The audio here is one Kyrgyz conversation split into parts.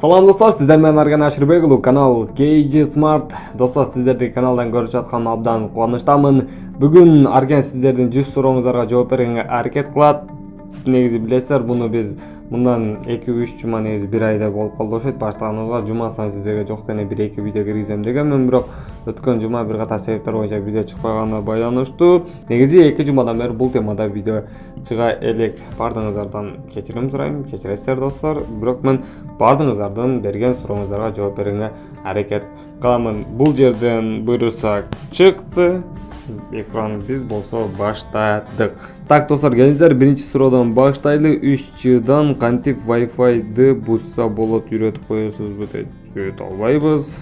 Салам достор, сиздер менен Арган Ашырбек уулу, канал KG Smart. Достор, сиздерди каналдан көрүп жатканыма абдан кубанычтамын. Бүгүн Арган сиздердин 100 сурооңуздарга жооп бергенге аракет кылат. Негизи билесиздер, буну биз мындан 2-3 жума негизи 1 айда болуп калды окшойт. Баштаганыбызга жума сайын сиздерге жок дене 1-2 видео киргизем дегенмин, бирок өткөн жума бир катар себептер боюнча видео чыкпаганына байланыштуу. Негизи 2 жумадан бери бул темада видео чыга элек. Бардыгыңыздардан кечирим сурайм, кечиресиздер достор. Бирок мен бардыгыңыздардын берген сурооңуздарга жооп бергенге аракет кыламын. Бул жерден буйрусак чыкты. Экран биз болсо баштадык. Так достор, келиңиздер биринчи суроодон баштайлы. 3G'дан кантип Wi-Fi'ды бузса болот, үйрөтүп коесузбу дейт. Үйрөтө албайбыз.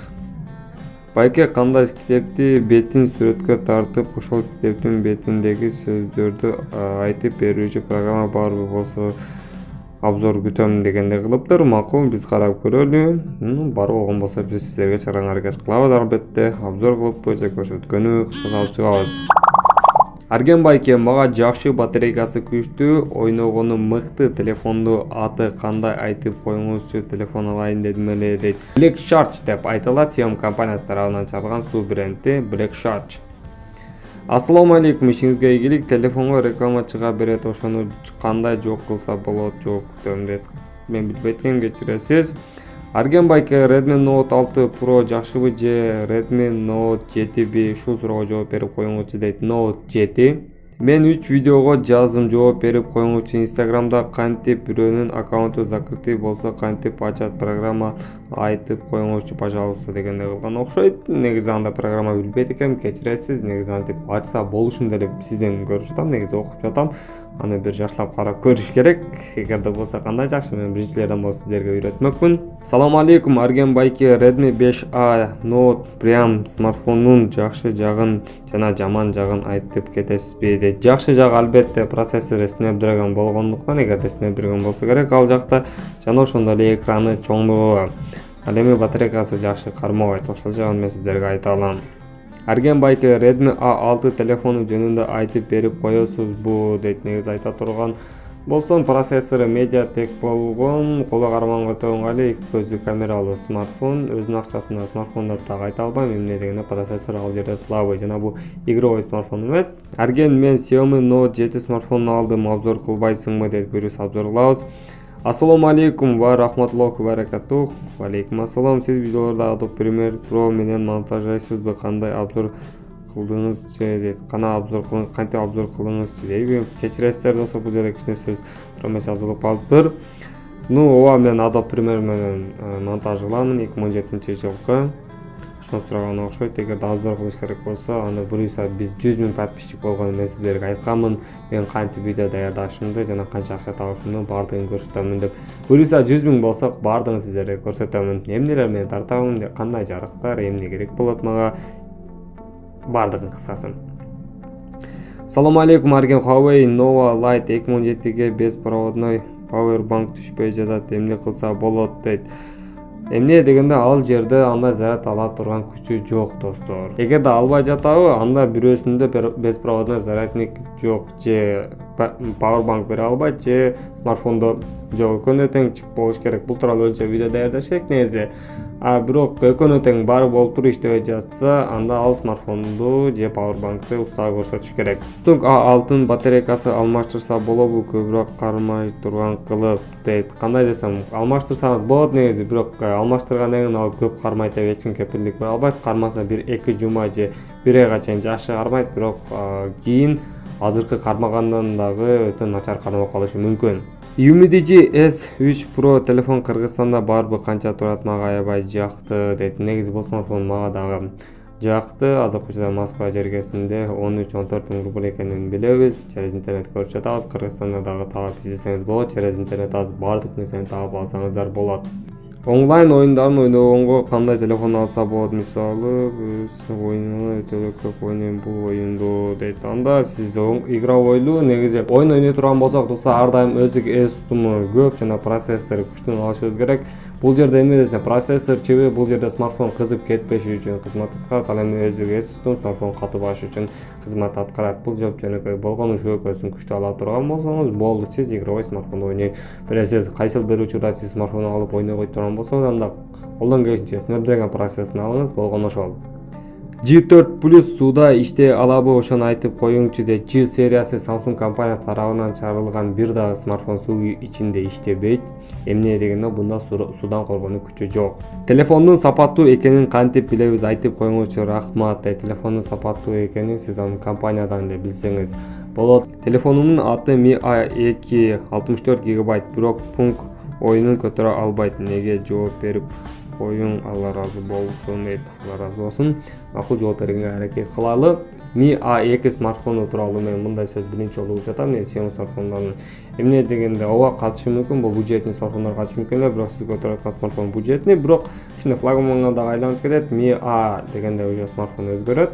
Байке кандай китепти бетин сүрөткө тартып, ошол китептин бетиндеги сөздөрдү айтып берүүчү программа барбы, болсо обзор күтөм дегендей кылыптыр. Макул, биз карап көрөлү. Бар болгон болсо биз сиздерге чыгарганга аракет кылабыз албетте. Обзор кылыппы же көрсөткөнү кыска алып чыгабыз. Арген байке, мага жакшы батарейкасы күчтүү, ойногону мыкты телефонду аты кандай айтып коюңузчу, телефон алайын дедим эле дейт. Black Shark деп айтылат, Xiaomi компаниясы тарабынан чыгарылган суу бренди Black Shark. Ассаламу алейкум, ишиңизге ийгилик. Телефонго реклама чыга берет, ошону кандай жок кылса болот, жок күтөм дейт. Мен билбейт экенмин, кечиресиз. Арген байке, Redmi Note 6 Pro жакшыбы же Redmi Note 7би? Ушул суроого жооп берип коюңузчу дейт. Note 7. Мен 3 видеого жаздым, жооп берип коюңузчу. Инстаграмда кантип бирөөнүн аккаунту закрытый болсо кантип ачат, программа айтып коюңузчу, пожалуйста дегендей кылган окшойт. Негизи анда программа билбейт экенмин, кечиресиз. Негизи антип ачса болушун деле сизден көрүп жатам, негизи окуп жатам. Аны бир жаштап карап көрүш керек. Эгерде болсо кандай жакшы, мен биринчилерден болуп сиздерге үйрөтмөкмүн. Салам алейкум, Арген байке, Redmi 5A Note Prime смартфонунун жакшы жагын жана жаман жагын айтып кетесизби дейт. Жакшы жагы албетте процессору Snapdragon болгондуктан, эгерде Snapdragon болсо керек ал жакта, жана ошондой эле экраны чоңдугу. Ал эми батарейкасы жакшы кармабайт, ошол жагын мен сиздерге айта алам. Арген байке, Redmi A6 телефону жөнүндө айтып берип коесузбу дейт. Негизи айта турган болсом, процессору Mediatek болгон, коло карманга өтө ыңгайлуу, 2 көздүү камералуу смартфон. Өзүнүн акчасында смартфон деп так айта албайм, эмне дегенде процессор ал жерде слабый, жана бул игровой смартфон эмес. Арген, мен Xiaomi Note 7 смартфонун алдым, обзор кылбайсыңбы дейт. Буйрса обзор кылабыз. Ассаламу алейкум ва рахматуллахи ва баракатух. Ва алейкум ассалам. Сиз видеолорду Adobe Premiere Pro менен монтаждайсызбы? Кандай обзор кылдыңызчы дейт. Кантип обзор кылдыңызчы дейби? Кечиресиздер достор, бул жерде кичине сөз тромес жазылып калыптыр. Ооба, мен Adobe Premiere менен монтаж кыламын 2017-жылкы. Ошону сураган окшойт. Эгерде обзор кылыш керек болсо, аны буюрса биз 100 000 подписчик болгону мен сиздерге айтканмын. Мен кантип видео даярдашымды жана канча акча табышымды бардыгын көрсөтөмүн деп. Буюрса 100 000 болсо бардыгын сиздерге көрсөтөмүн. Эмнелер менен тартамын, кандай жарыктар, эмне керек болот мага, бардыгын кыскасы. Салам алейкум, Арген, Huawei Nova Lite 2017-ге беспроводной power bank түшпөй жатат, эмне кылса болот дейт. Эмне дегенде ал жерде андай заряд ала турган күчү жок достор. Эгерде албай жатабы, анда бирөөсүндө беспроводной зарядник жок, же power bank бере албайт, же смартфондо жок. Экөөнө тең чип болуш керек. Бул тууралуу өзүнчө видео даярдаш керек негизи. Бирок экөөнө тең баары болуп туруп иштебей жатса, анда ал смартфонду же power bankты устава көрсөтүш керек. So'ng A6 батарейкасы алмаштырса болобу, көбүрөөк кармай турган кылып дейт. Кандай десем, алмаштырсаңыз болот негизи, бирок алмаштыргандан кийин ал көп кармайт деп эч ким кепилдик бере албайт. Кармаса 1-2 жума же 1 айга чейин жакшы кармайт, бирок кийин азыркы кармагандан дагы өтө начар кармап калышы мүмкүн. Umidigi S3 Pro телефон Кыргызстанда барбы, канча турат? Мага аябай жакты дейт. Негизи бул смартфон мага дагы жакты. Азыркы учурда Москва жергесинде 13-14 миң рубль экенин билебиз. Через интернет көрүп жатабыз. Кыргызстанда дагы таап издесеңиз болот. Через интернет азыр бардык нерсени таап алсаңыздар болот. Онлайн оюндарын ойногонго кандай телефон алса болот? Мисалы, оюнун өтө көп ойнойм бул оюнду дейт. Анда сиз игровойлуу негизи oyun ойной турган болсок, достор, ар дайым өздүк эс тутуму көп жана процессору күчтүү алышыбыз керек. Бул жерде эме десем, процессор чиби бул жерде смартфон кызып кетпеши үчүн кызмат аткарат, ал эми өздүгү эс систем смартфон катыбаш үчүн кызмат аткарат. Бул жооп жөнөкөй болгону шөкөсүн күчтүү ала турган болсоңуз болду, сиз игровой смартфон ойной бересиз. Кайсыл бир учурда сиз смартфон алып ойной койт турган болсоңуз, анда колдон келишинче Snapdragon процессорун алыңыз, болгону ошол. G4 Plus сууда иштей алабы, ошону айтып коюңчу дейт. G сериясы Samsung компаниясы тарабынан чыгарылган бир дагы смартфон суу ичинде иштебейт. Эмне дегенде бунда суудан коргонуу күчү жок. Телефондун сапаттуу экенин кантип билебиз, айтып коюңузчу, рахмат. Телефондун сапаттуу экенин сиз аны компаниядан эле билсеңиз болот. Телефонумдун аты Mi A2 64 ГБ, бирок пункт оюнун көтөрө албайт. Неге? Жооп берип коюң, Алла разы болсун дейт. Алла разы болсун. Макул жооп бергенге аракет кылалы. Mi A2 смартфону тууралуу мен мындай сөз биринчи жолу угуп жатам. Xiaomi смартфондорунун эмне дегенде ооба катышы мүмкүн, бул бюджетный смартфондор катышы мүмкүн, бирок сиз көтөрүп аткан смартфон бюджетный, бирок кичине флагманга дагы айланып кетет. Mi A дегенде уже смартфон өзгөрөт.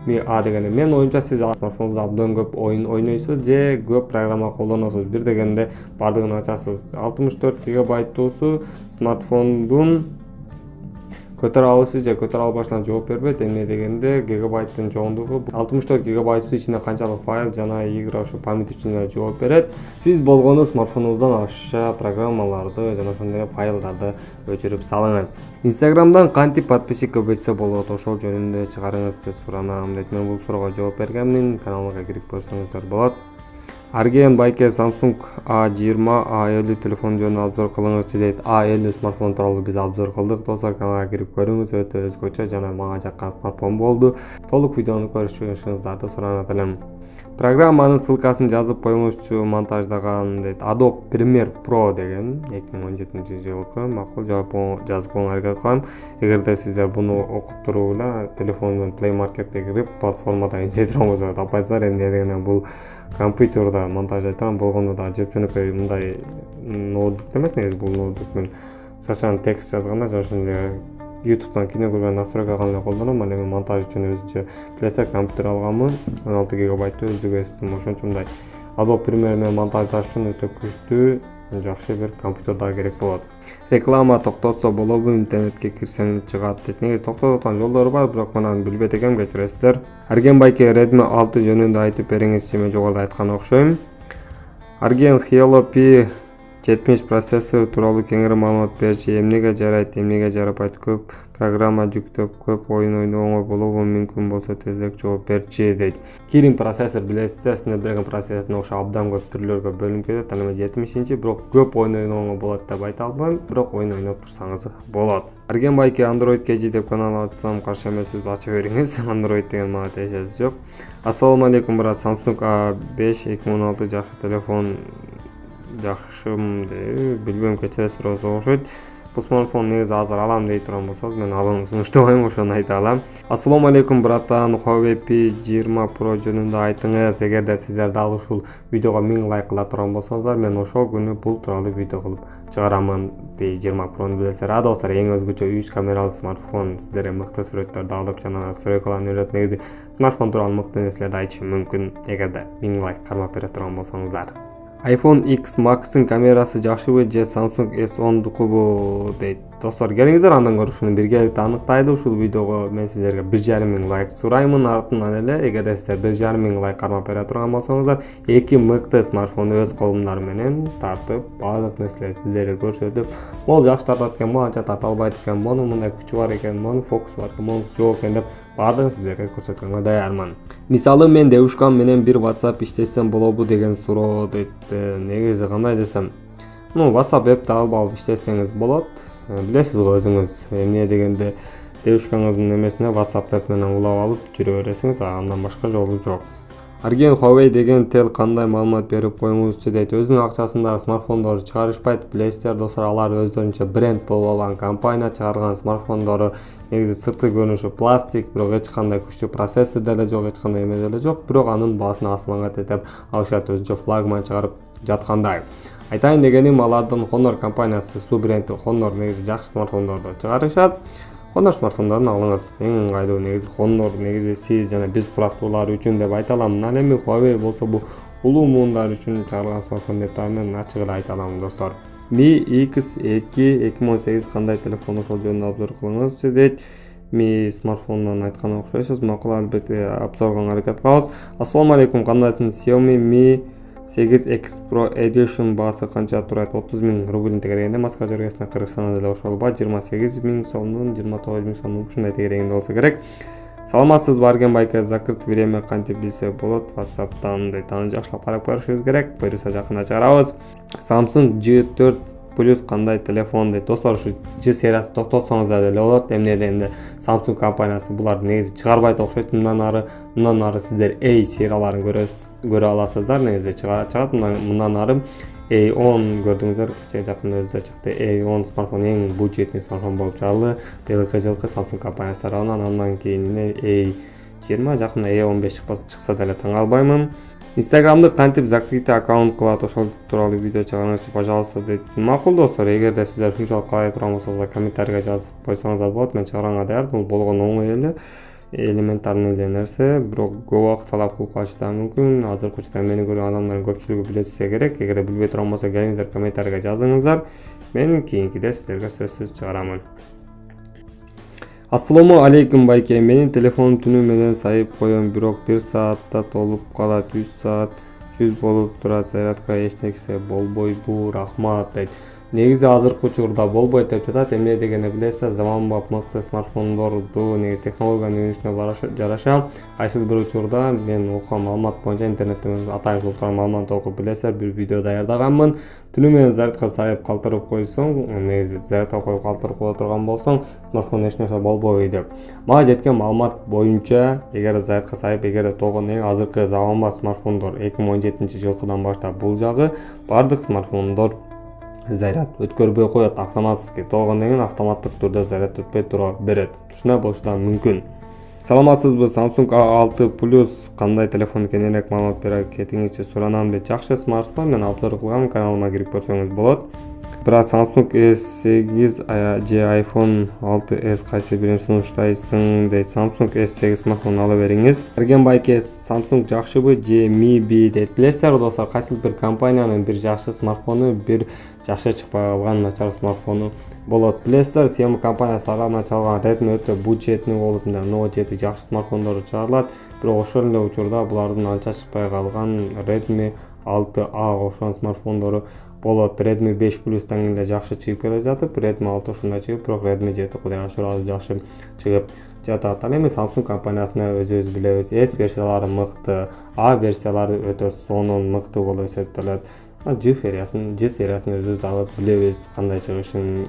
Mi A дегенде мен оюмча сиз смартфондо абдан көп ойун ойнойсуз же көп программа колдоносуз. Бир дегенде бардыгын ачасыз. 64 гигабайттуусу смартфондун көтөрө алышы же көтөрө албаштан жооп бербейт. Эмне дегенде гигабайттын чоңдугу 64 гигабайттын ичинде канчалык файл жана игра ошо память үчүн жооп берет. Сиз болгону смартфонуңуздан ашыша программаларды жана ошондой эле файлдарды өчүрүп салыңыз. Instagram'дан кантип подписчик көбөйтсө болот, ошол жөнүндө чыгарыңыз деп суранам дейт. Мен бул суроого жооп бергенмин. Каналга кирип көрсөңүздөр болот. Арген байке Samsung A20, A50 телефон жөнүндө обзор кылыңызчы дейт. A50 смартфон тууралуу биз обзор кылдык. Достор, каналга кирип көрүңүз, өтө өзгөчө жана мага жаккан смартфон болду. Толук видеону көрүшүңүздөрдү суранат элем. Программанын ссылкасын жазып коюңузчу, монтаждаган дейт. Adobe Premiere Pro деген 2017-жылкы макул жазып коюңарга аракет кылам. Эгерде сиздер буну окуп туруп эле телефондун Play Market'ке кирип платформада издей турганыңызды таппайсыздар. Эмне дегенде бул компьютерде монтаждай турган болгондо да жөпжөнөкөй мындай ноутбук эмес, негизи бул ноутбук мен сачан текст жазганда же ошондой YouTube'дан кино көргөн настройка кандай колдоном. Ал эми монтаж үчүн өзүнчө плейстек компьютер алганмын. 16 гигабайттуу өздүгү эстим. Ошон үчүн мындай Adobe Premiere менен монтаждаш үчүн өтө күчтүү, жакшы бир компьютер да керек болот. Реклама токтотсо болобу, интернетке кирсең чыгат дейт. Негизи токтотуп аткан жолдору бар, бирок мен аны билбейт экенмин, кечиресиздер. Арген байке Redmi 6 жөнүндө айтып бериңизчи, мен жогоруда айткан окшойм. Арген Helio P70 процессор тууралуу кеңири маалымат берчи. Эмнеге жарайт, эмнеге жарабайт? Көп программа жүктөп, көп оюн ойногонго болобу? Мүмкүн болсо тездирээк жооп берчи дейт. Kirin процессор билесиздер, Snapdragon процессордун окшо абдан көп түрлөргө бөлүнүп кетет. Ал эми 70-чи, бирок көп оюн ойногонго болот деп айта албайм, бирок оюн ойноп турсаңыз болот. Арген байке Android KG деп канал ачсам каршы эмессиз, ача бериңиз. Android деген мага тиешеси жок. Ассаламу алейкум брат, Samsung A5 2016 жакшы телефон. Жакшымы, билбейм, кечиресиздер окшойт. Бул смартфон негизи азыр алам дей турган болсоңуз, мен алууну сунуштабайм, ошону айта алам. Ассаламу алейкум братан, Huawei P20 Pro жөнүндө айтыңыз. Эгерде сиздер дал ушул видеого 1000 лайк кыла турган болсоңуздар, мен ошол күнү бул тууралуу видео кылып чыгарамын. P20 Pro'ну билесиздер. Достор, эң өзгөчө 3 камералуу смартфон, сиздерге мыкты сүрөттөрдү алып жана сурөткаларын үйрөтөт. Негизи смартфон тууралуу мыкты нерселерди айтышым мүмкүн, эгерде 1000 лайк кармап бере турган болсоңуздар. iPhone X Max'ın kamerасы жакшыбы же Samsung S10-дукубу дейт. Достор, келиңиздер андан көрүшүнү биргеликте аныктайлы. Ушул видеого мен сиздерге 1500 лайк сураймын. Артынан эле эгерде сиздер 1500 лайк кармап бере турган болсоңуздар, 2 мыкты смартфонду өз колумдар менен тартып, баардык нерселерди сиздерге көрсөтүп, могул жакшы тартат экен, могунча тарта албайт экен, монун мындай күчү бар экен, монун фокус бар экен, монун жок экен деп баардыгын сиздерге көрсөткөнгө даярмын. Мисалы, мен девушкам менен бир WhatsApp иштесем болобу деген суроо дейт. Негизи кандай десем, WhatsApp эпти алып иштесеңиз болот. Билесиз го өзүңүз, эмне дегенде девушкаңыздын эмесине WhatsApp эп менен улап алып жүрө бересиңиз, андан башка жолу жок. Арген Huawei деген тел кандай маалымат берип коюңузчу дейт. Өзүнүн акчасындагы смартфондорду чыгарышпайт. Билесиздер достор, алар өздөрүнчө бренд болуп алган компания чыгарган смартфондору негизи сырткы көрүнүшү пластик, бирок эч кандай күчтүү процессор деле жок, эч кандай эме деле жок, бирок анын баасын асманга тетеп алышат, өзүнчө флагман чыгарып жаткандай. Айтайын дегеним, алардын Honor компаниясы, су бренди Honor негизи жакшы смартфондорду чыгарышат. Honor смартфондорун алыңыз. Эң ыңгайлуу негизи Honor, негизи сиз жана биз курактуулар үчүн деп айта алам. Ал эми Huawei болсо бул улуу муундар үчүн чыгарылган смартфон деп мен ачык эле айта алам достор. Mi X2 2018 кандай телефон ошол жөнүндө обзор кылыңызчы дейт. Mi смартфонунан айткан окшойсуз. Макул, албетте обзорго аракет кылабыз. Ассаламу алейкум, кандайсыңыз? Xiaomi Mi 8X Pro Edition баасы канча турат? 30 000 рубль тегерегенде, Москва жергесине Кыргызстанда деле ошолба 28 000 сомдон 29 000 сомдон ушундай тегерегенде болсо керек. Саламатсызбы Арген байке, закрыт время кантип билсе болот? WhatsApp'тан дейт. Аны жакшылап карап көрүшүңүз керек. Буюрса жакында чыгарабыз. Samsung J4 Plus кандай телефон дейт. Достор, ушу J сериясын токтотсоңуздар деле болот. Эмне дегенде Samsung компаниясы булар негизи чыгарбайт окшойт. Мындан ары сиздер A серияларын көрө аласыздар. Негизи чыгат. Мындан ары A10 көрдүңүздөр, жакында өзү чыкты. A10 смартфон эң бюджетный смартфон болуп чыгарды. Жылкы Samsung компаниясы тарабынан. Андан кийин A20, жакында A15 чыкса деле таң албаймын. Instagram'ды кантип закрытый аккаунт кылат, ошол тууралуу видео чыгарыңызчы, пожалуйста дейт. Макул достор, эгерде сиздер ушунчалык каалай турган болсоңуздар, комментарийге жазып койсоңуздар болот. Мен чыгарганга даяр. Бул болгон оңой эле, элементарный эле нерсе, бирок көп убакыт талап кылып калышы да мүмкүн. Азыркы учурда мени көргөн адамдардын көпчүлүгү билсе керек. Эгерде билбей турган болсо, келиңиздер комментарийге жазыңыздар. Мен кийинкиде сиздерге сөзсүз чыгарамын. Ассаламу алейкум байке, менин телефонум түнү менен сайып коем, бирок 1 саатта толуп калат, 3 саат 100 болуп турат, зарядка эчтексе болбойбу, рахмат дейт. Негизи азыркы учурда болбойт деп жатат. Эмне дегенди билесиз, заманбап мыкты смартфондорду негизи технологиянын өнүгүшүнө жараша кайсыл бир учурда мен окуган маалымат боюнча, интернеттен атайын турган маалымат окуп билесиздер, бир видео даярдаганмын. Түнү менен зарядка сайып калтырып койсоң, негизи зарядка коюп калтырып кое турган болсоң, смартфон эч нерсе болбойт деп. Мага жеткен маалымат боюнча, эгер зарядка сайып, эгерде тогон азыркы заманбап смартфондор 2017-жылкыдан баштап бул жагы бардык смартфондор заряд өткөрбөй коет, автоматически тогон автоматтык түрдө заряд өтпөй тура берет. Ушундай болушу да мүмкүн. Саламатсызбы, Samsung A6 Plus кандай телефон, кененирээк маалымат бере кетиңизчи суранам дейт. Жакшы смартфон, мен обзор кылгам, каналыма кирип көрсөңүз болот. Бирок Samsung S8 же iPhone 6s кайсы бирин сунуштайсың дейт. Samsung S8 смартфон ала бериңиз. Арген байке, Samsung жакшыбы же Mi B дейт. Билесиздер достор, кайсы бир компаниянын бир жакшы смартфону, бир жакшы чыкпай калган начар смартфону болот. Билесиздер, Xiaomi компаниясы тарабынан чыгарылган Redmi өтө бюджетный болуп, Note 7 жакшы смартфондору чыгарылат. Бирок ошол эле учурда булардын анча чыкпай калган Redmi 6A ошон смартфондору болот. Redmi 5 Plus-тан эле жакшы чыгып келе жатып, Redmi 6 ушундай чыгып, бирок Redmi 7 кудайга шүгүр жакшы чыгып жатат. Ал эми Samsung компаниясына өзүбүз билебиз, S версиялары мыкты, A версиялары өтө сонун мыкты болуп эсептелет. G сериясын өзүбүз дагы билебиз кандай чыгышын.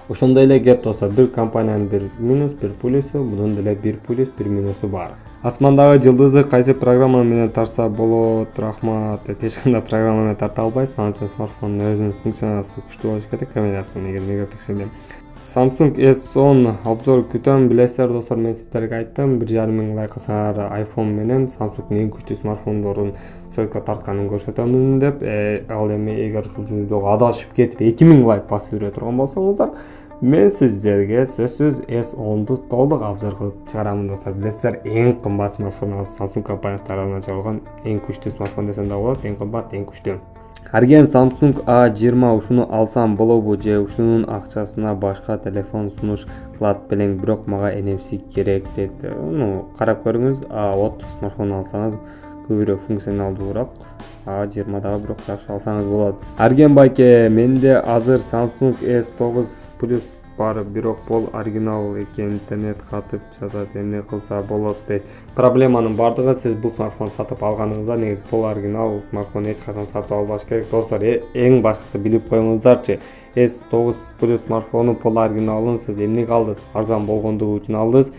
Ошондой эле кеп достор, бир компаниянын бир минус, бир плюсу, мунун деле бир плюс, бир минусу бар. Асмандагы жылдызды кайсы программа менен тартса болот? Рахмат. Эч кандай программа менен тарта албайсыз, анын үчүн смартфондун өзүнүн функциясы күчтүү болуш керек, камерасы негизи мегапикселден. Samsung S10 обзор күтөм. Билесиздер достор, мен сиздерге айттым, 1,5 лайк кылсаңар iPhone менен Samsung эң күчтүү смартфондорун сөйткө тартканын көрсөтөмүн деп. Ал эми эгер ушул видеого адашып кетип 2000 лайк басып жүрө турган болсоңуздар, мен сиздерге сөзсүз S10ду толук обзор кылып чыгарамын достор. Билесиздер, эң кымбат смартфон Samsung компаниясы тарабынан чыгарылган эң күчтүү смартфон десем да болот, эң кымбат, эң күчтүү. Арген Samsung A20 ушуну алсам болобу же ушунун акчасына башка телефон сунуш кылат белең, бирок мага NFC керек дейт. Карап көрүңүз, A30 смартфон алсаңыз көбүрөөк функционалдуураак, A20 дагы бирок жакшы алсаңыз болот. Арген байке, менде азыр Samsung S9 Plus бар, бирок пол оригинал экен, интернет катып жатат, эмне кылса болот дейт. Проблеманын бардыгы сиз бул смартфон сатып алганыңызда негизи пол оригинал смартфон эч качан сатып албаш керек. Достор, эң башкысы билип коюңуздарчы, S9 Plus смартфону пол оригиналын сиз эмнеге алдыңыз? Арзан болгондугу үчүн алдыңыз.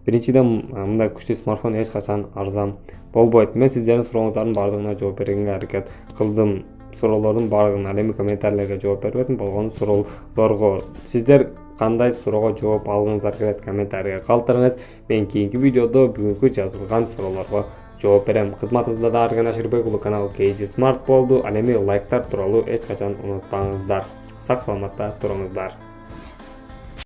Биринчиден, мындай күчтүү смартфон эч качан арзан болбойт. Мен сиздердин сурооңуздардын бардыгына жооп бергенге аракет кылдым. Суроолордун бардыгына ал эми комментарийлерге жооп бербедим, болгон суроолорго. Сиздер кандай суроого жооп алгыңыздар келет, комментарийге калтырыңыз. Мен кийинки видеодо бүгүнкү жазылган суроолорго жооп берем. Кызматыңызда да Арген Ашырбек уулу канал KG Smart болду. Ал эми лайктар тууралуу эч качан унутпаңыздар. Сак саламатта туруңуздар.